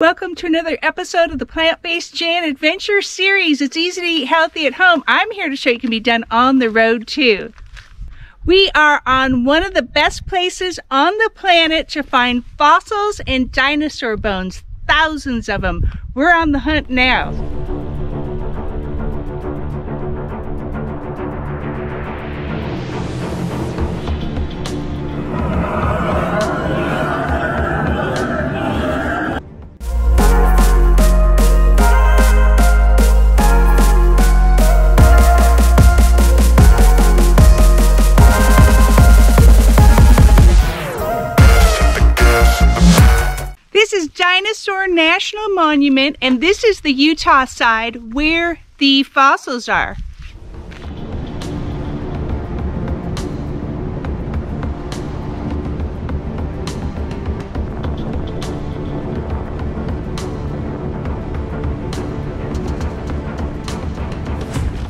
Welcome to another episode of the Plant-Based Jan Adventure Series. It's easy to eat healthy at home. I'm here to show you it can be done on the road too. We are on one of the best places on the planet to find fossils and dinosaur bones. Thousands of them. We're on the hunt now. This is Dinosaur National Monument, and this is the Utah side where the fossils are.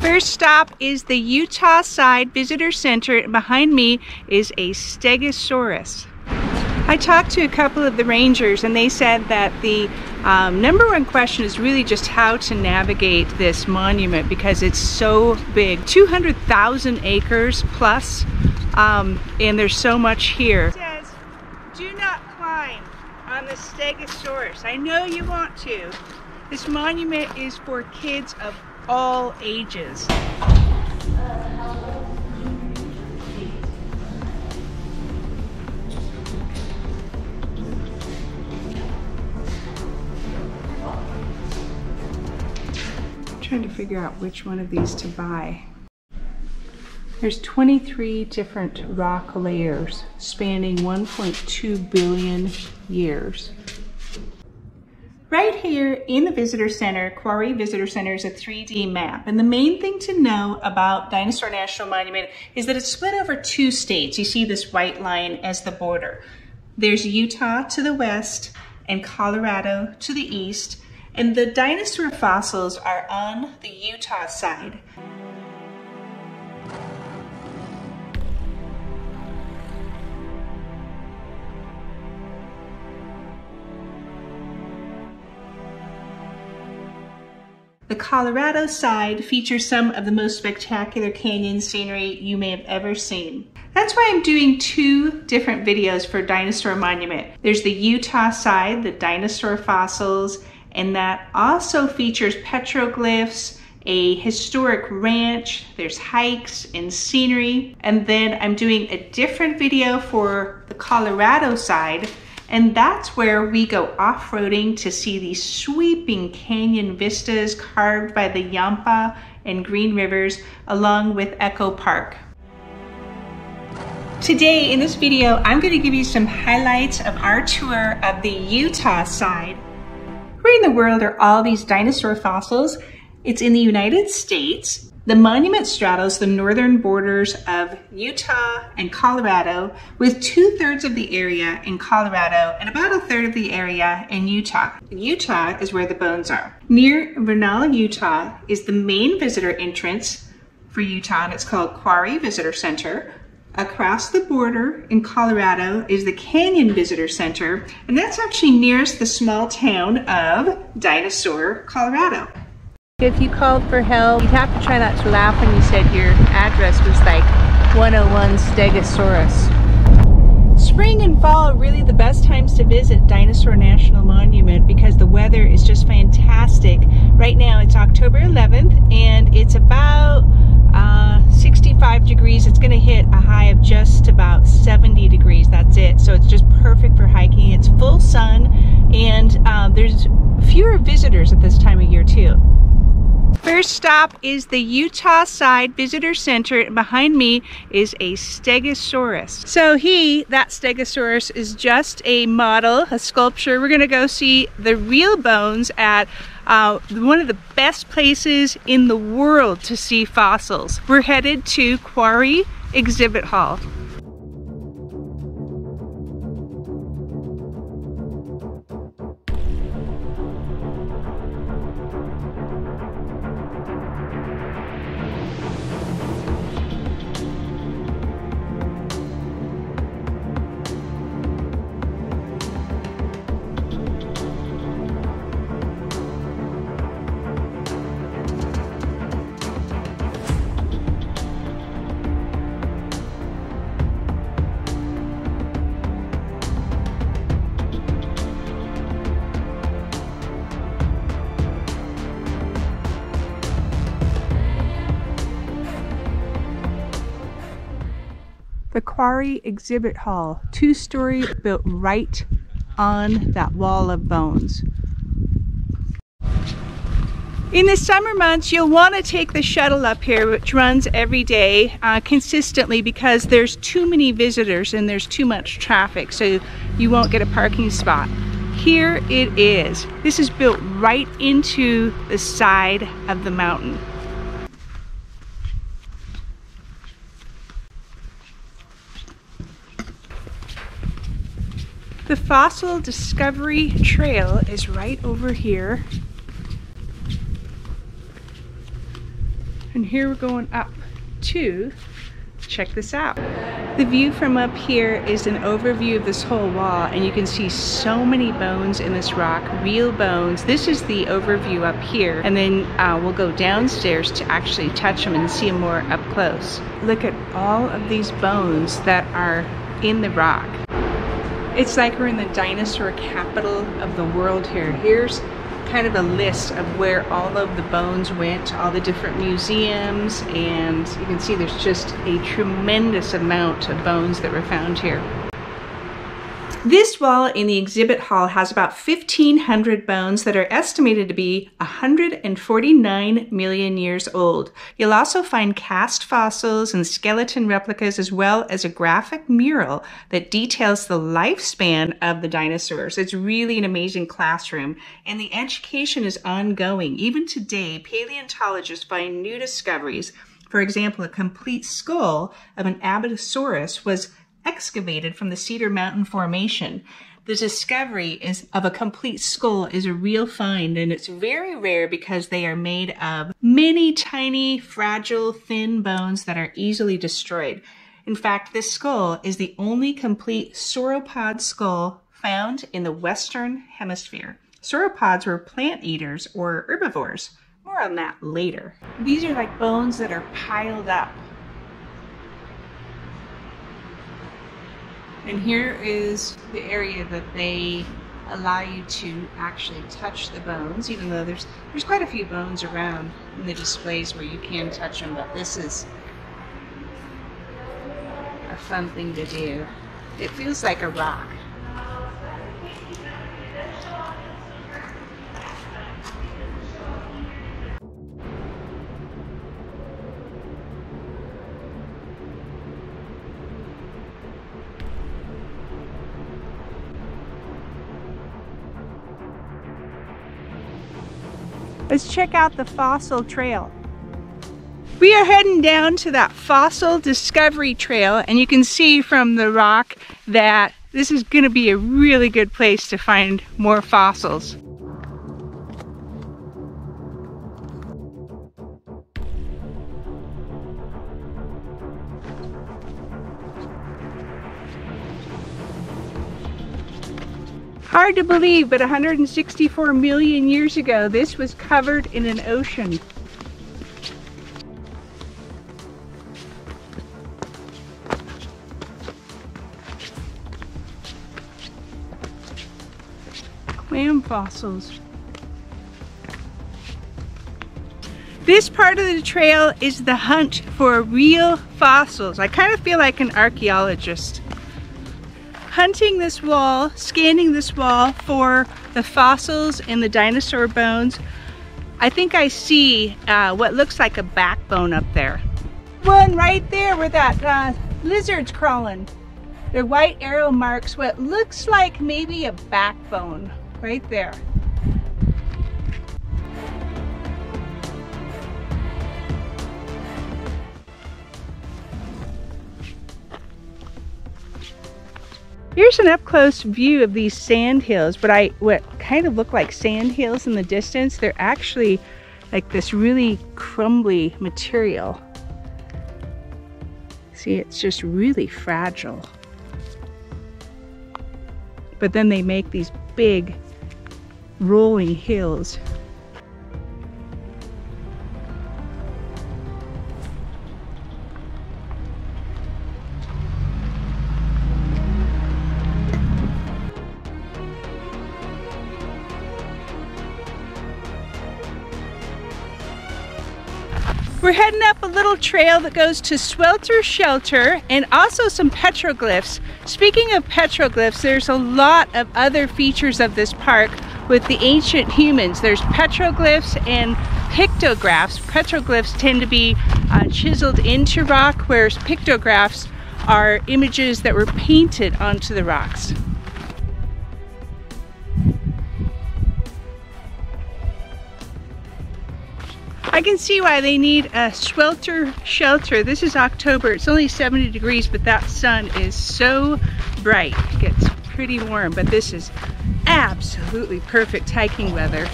First stop is the Utah side Visitor Center, and behind me is a stegosaurus. I talked to a couple of the rangers and they said that the number one question is really just how to navigate this monument because it's so big, 200,000 acres plus, and there's so much here. It says, do not climb on the stegosaurus. I know you want to. This monument is for kids of all ages. Trying to figure out which one of these to buy. There's 23 different rock layers spanning 1.2 billion years. Right here in the Visitor Center, Quarry Visitor Center, is a 3D map. And the main thing to know about Dinosaur National Monument is that it's split over two states. You see this white line as the border. There's Utah to the west and Colorado to the east. And the dinosaur fossils are on the Utah side. The Colorado side features some of the most spectacular canyon scenery you may have ever seen. That's why I'm doing two different videos for Dinosaur Monument. There's the Utah side, the dinosaur fossils, and that also features petroglyphs, a historic ranch, there's hikes and scenery. And then I'm doing a different video for the Colorado side, and that's where we go off-roading to see these sweeping canyon vistas carved by the Yampa and Green Rivers, along with Echo Park. Today in this video, I'm going to give you some highlights of our tour of the Utah side. Where in the world are all these dinosaur fossils? It's in the United States. The monument straddles the northern borders of Utah and Colorado, with 2/3 of the area in Colorado and about 1/3 of the area in Utah. Utah is where the bones are. Near Vernal, Utah is the main visitor entrance for Utah, and it's called Quarry Visitor Center. Across the border in Colorado is the Canyon Visitor Center, and that's actually nearest the small town of Dinosaur, Colorado. If you called for help, you'd have to try not to laugh when you said your address was like 101 Stegosaurus. Spring and fall are really the best times to visit Dinosaur National Monument because the weather is just fantastic. Right now it's October 11th and it's about 65 degrees. It's going to hit a high of just about 70 degrees. That's it. So it's just perfect for hiking. It's full sun, and there's fewer visitors at this time of year too. First stop is the Utah side Visitor Center, and behind me is a stegosaurus. So that stegosaurus is just a model, a sculpture. We're going to go see the real bones at one of the best places in the world to see fossils. We're headed to Quarry Exhibit Hall. The Quarry Exhibit Hall, 2-story, built right on that wall of bones. In the summer months, you'll want to take the shuttle up here, which runs every day consistently, because there's too many visitors and there's too much traffic, so you won't get a parking spot. Here it is. This is built right into the side of the mountain. The Fossil Discovery Trail is right over here. And here we're going up to check this out. The view from up here is an overview of this whole wall, and you can see so many bones in this rock, real bones. This is the overview up here, and then we'll go downstairs to actually touch them and see them more up close. Look at all of these bones that are in the rock. It's like we're in the dinosaur capital of the world here. Here's kind of a list of where all of the bones went, all the different museums, and you can see there's just a tremendous amount of bones that were found here. This wall in the exhibit hall has about 1,500 bones that are estimated to be 149 million years old. You'll also find cast fossils and skeleton replicas, as well as a graphic mural that details the lifespan of the dinosaurs. It's really an amazing classroom, and the education is ongoing. Even today, paleontologists find new discoveries. For example, a complete skull of an allosaurus was excavated from the Cedar Mountain Formation. The discovery of a complete skull is a real find, and it's very rare because they are made of many tiny, fragile, thin bones that are easily destroyed. In fact, this skull is the only complete sauropod skull found in the Western Hemisphere. Sauropods were plant eaters or herbivores. More on that later. These are like bones that are piled up. And here is the area that they allow you to actually touch the bones, even though there's quite a few bones around in the displays where you can touch them, but this is a fun thing to do. It feels like a rock. Let's check out the fossil trail. We are heading down to that fossil discovery trail, and you can see from the rock that this is going to be a really good place to find more fossils. Hard to believe, but 164 million years ago, this was covered in an ocean. Clam fossils. This part of the trail is the hunt for real fossils. I kind of feel like an archaeologist. Hunting this wall, scanning this wall for the fossils and the dinosaur bones. I think I see what looks like a backbone up there. One right there where that lizard's crawling. The white arrow marks what looks like maybe a backbone right there. Here's an up-close view of these sand hills, but what kind of look like sand hills in the distance, they're actually like this really crumbly material. See, it's just really fragile. But then they make these big rolling hills. We're heading up a little trail that goes to Swelter Shelter and also some petroglyphs. Speaking of petroglyphs, there's a lot of other features of this park with the ancient humans. There's petroglyphs and pictographs. Petroglyphs tend to be chiseled into rock, whereas pictographs are images that were painted onto the rocks. I can see why they need a swelter shelter. This is October. It's only 70 degrees, but that sun is so bright. It gets pretty warm, but this is absolutely perfect hiking weather.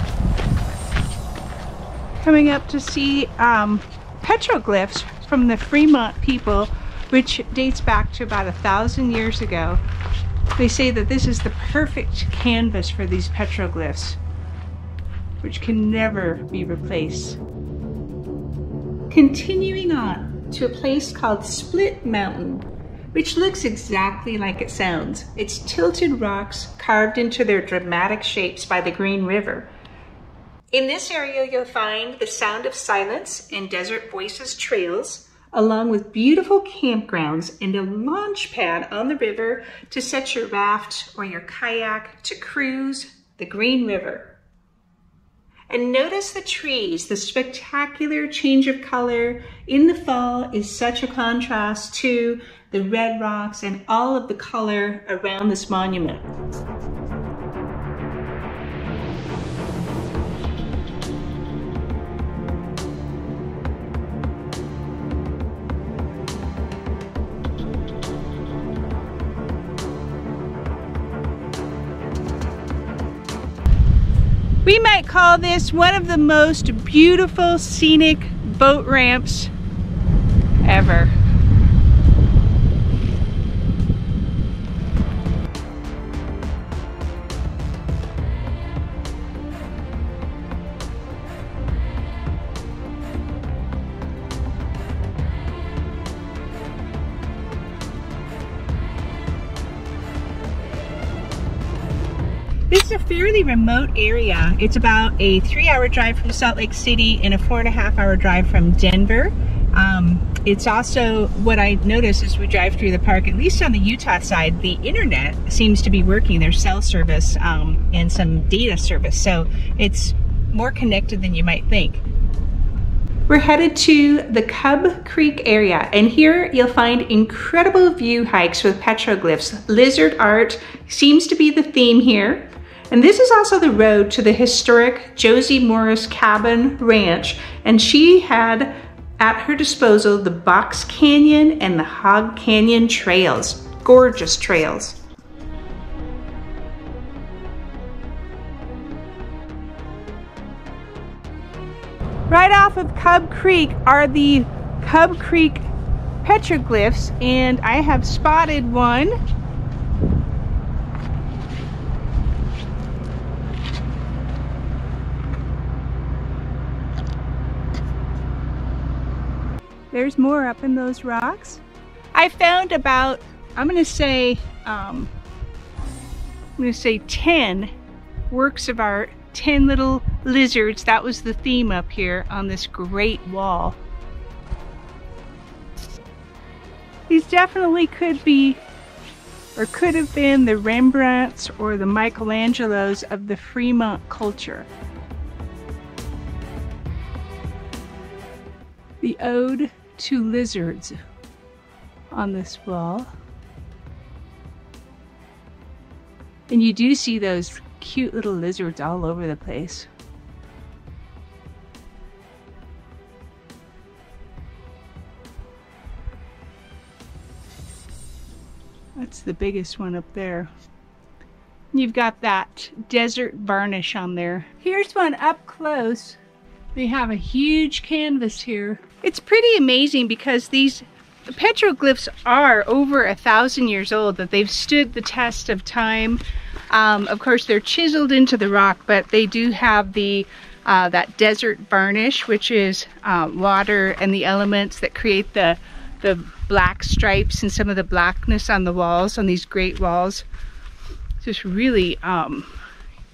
Coming up to see petroglyphs from the Fremont people, which dates back to about 1,000 years ago. They say that this is the perfect canvas for these petroglyphs, which can never be replaced. Continuing on to a place called Split Mountain, which looks exactly like it sounds. It's tilted rocks carved into their dramatic shapes by the Green River. In this area, you'll find the Sound of Silence and Desert Voices trails, along with beautiful campgrounds and a launch pad on the river to set your raft or your kayak to cruise the Green River. And notice the trees, the spectacular change of color in the fall is such a contrast to the red rocks and all of the color around this monument. We might call this one of the most beautiful scenic boat ramps ever. This is a fairly remote area. It's about a 3-hour drive from Salt Lake City and a 4.5-hour drive from Denver. It's also, what I noticed as we drive through the park, at least on the Utah side, the internet seems to be working. There's cell service and some data service, so it's more connected than you might think. We're headed to the Cub Creek area, and here you'll find incredible view hikes with petroglyphs. Lizard art seems to be the theme here. And this is also the road to the historic Josie Morris Cabin Ranch, and she had at her disposal the Box Canyon and the Hog Canyon trails. Gorgeous trails. Right off of Cub Creek are the Cub Creek petroglyphs, and I have spotted one. There's more up in those rocks. I found about, I'm gonna say 10 works of art, 10 little lizards. That was the theme up here on this great wall. These definitely could be, or could have been, the Rembrandts or the Michelangelos of the Fremont culture. The Ode to Lizards on this wall. And you do see those cute little lizards all over the place. That's the biggest one up there. You've got that desert varnish on there. Here's one up close. They have a huge canvas here. It's pretty amazing because these petroglyphs are over 1,000 years old, that they've stood the test of time. Of course, they're chiseled into the rock, but they do have the that desert varnish, which is water and the elements that create the black stripes and some of the blackness on the walls, on these great walls. Just really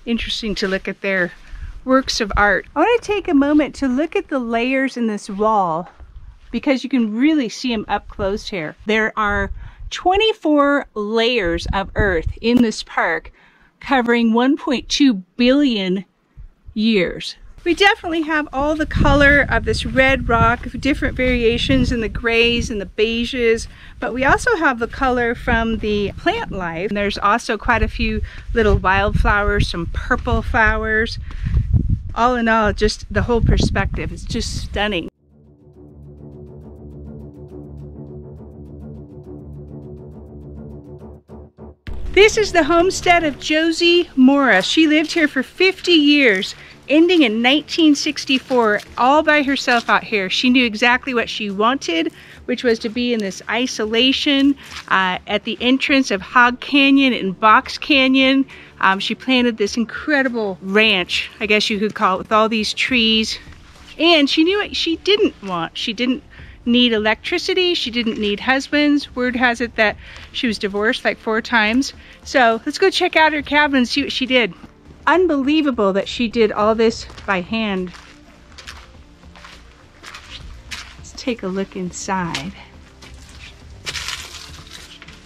interesting to look at their works of art. I want to take a moment to look at the layers in this wall because you can really see them up close here. There are 24 layers of earth in this park covering 1.2 billion years. We definitely have all the color of this red rock, different variations in the grays and the beiges, but we also have the color from the plant life. And there's also quite a few little wildflowers, some purple flowers. All in all, just the whole perspective is just stunning. This is the homestead of Josie Mora. She lived here for 50 years. Ending in 1964, all by herself out here. She knew exactly what she wanted, which was to be in this isolation at the entrance of Hog Canyon and Box Canyon. She planted this incredible ranch, I guess you could call it, with all these trees. And she knew what she didn't want. She didn't need electricity. She didn't need husbands. Word has it that she was divorced like 4 times. So let's go check out her cabin and see what she did. Unbelievable that she did all this by hand. Let's take a look inside.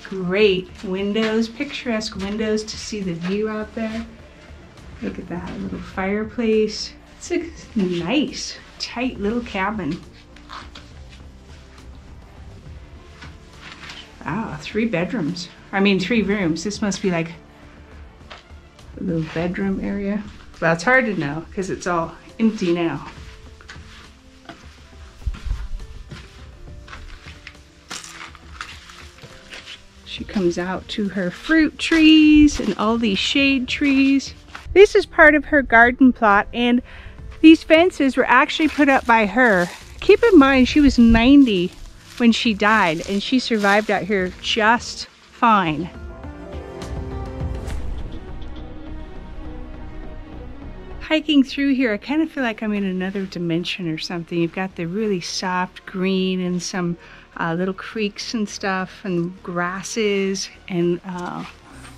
Great windows, picturesque windows to see the view out there. Look at that little fireplace. It's a nice, tight little cabin. Wow, 3 bedrooms. I mean 3 rooms. This must be like a little bedroom area. Well, it's hard to know because it's all empty now. She comes out to her fruit trees and all these shade trees. This is part of her garden plot, and these fences were actually put up by her. Keep in mind, she was 90 when she died, and she survived out here just fine. Hiking through here, I kind of feel like I'm in another dimension or something. You've got the really soft green and some little creeks and stuff and grasses and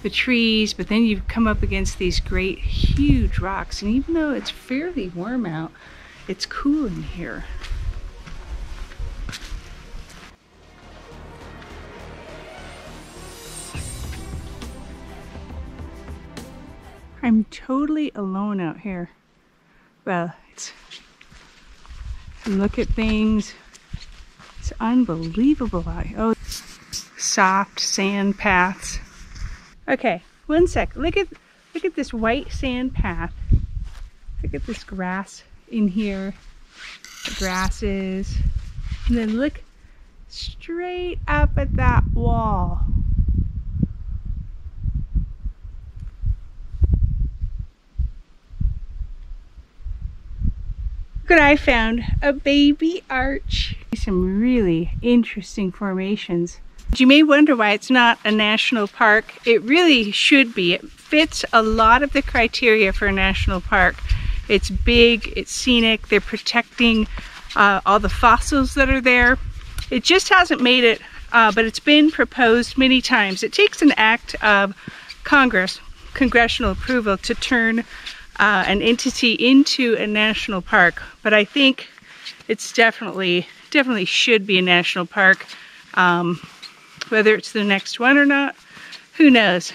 the trees, but then you come up against these great huge rocks, and even though it's fairly warm out, it's cool in here. I'm totally alone out here. Well, look at things. It's unbelievable out here. Oh, soft sand paths. Okay, one sec. Look at this white sand path. Look at this grass in here. The grasses. And then look straight up at that wall. Look what I found, a baby arch. Some really interesting formations. You may wonder why it's not a national park. It really should be. It fits a lot of the criteria for a national park. It's big, it's scenic, they're protecting all the fossils that are there. It just hasn't made it, but it's been proposed many times. It takes an act of congressional approval to turn an entity into a national park, but I think it's definitely should be a national park. Whether it's the next one or not, who knows?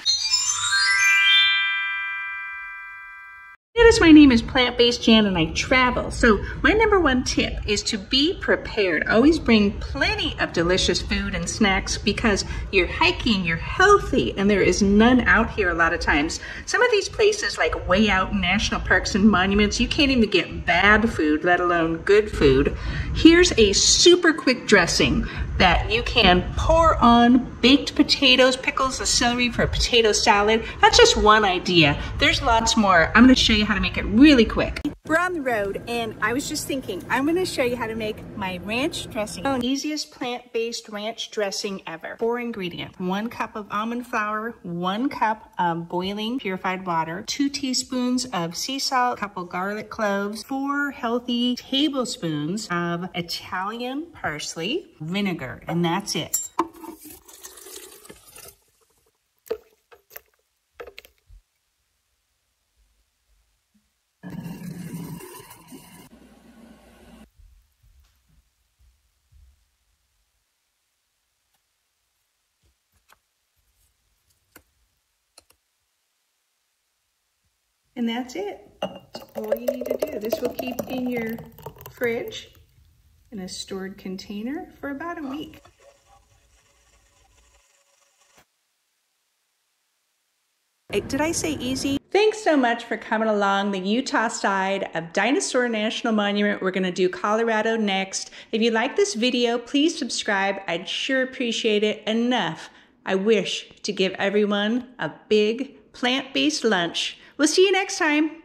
Notice my name is Plant-Based Jan and I travel. So my #1 tip is to be prepared. Always bring plenty of delicious food and snacks because you're hiking, you're healthy, and there is none out here a lot of times. Some of these places like way out in national parks and monuments, you can't even get bad food, let alone good food. Here's a super quick dressing that you can pour on baked potatoes, pickles, and celery for a potato salad. That's just one idea. There's lots more. I'm gonna show you how to make it really quick. We're on the road and I was just thinking, I'm gonna show you how to make my ranch dressing. The easiest plant-based ranch dressing ever. 4 ingredients, 1 cup of almond flour, 1 cup of boiling purified water, 2 teaspoons of sea salt, a couple garlic cloves, 4 healthy tablespoons of Italian parsley, vinegar, and that's it. And that's it. That's all you need to do. This will keep in your fridge in a stored container for about a week. Did I say easy? Thanks so much for coming along the Utah side of Dinosaur National Monument. We're going to do Colorado next. If you like this video, please subscribe. I'd sure appreciate it enough. I wish to give everyone a big plant-based lunch. We'll see you next time.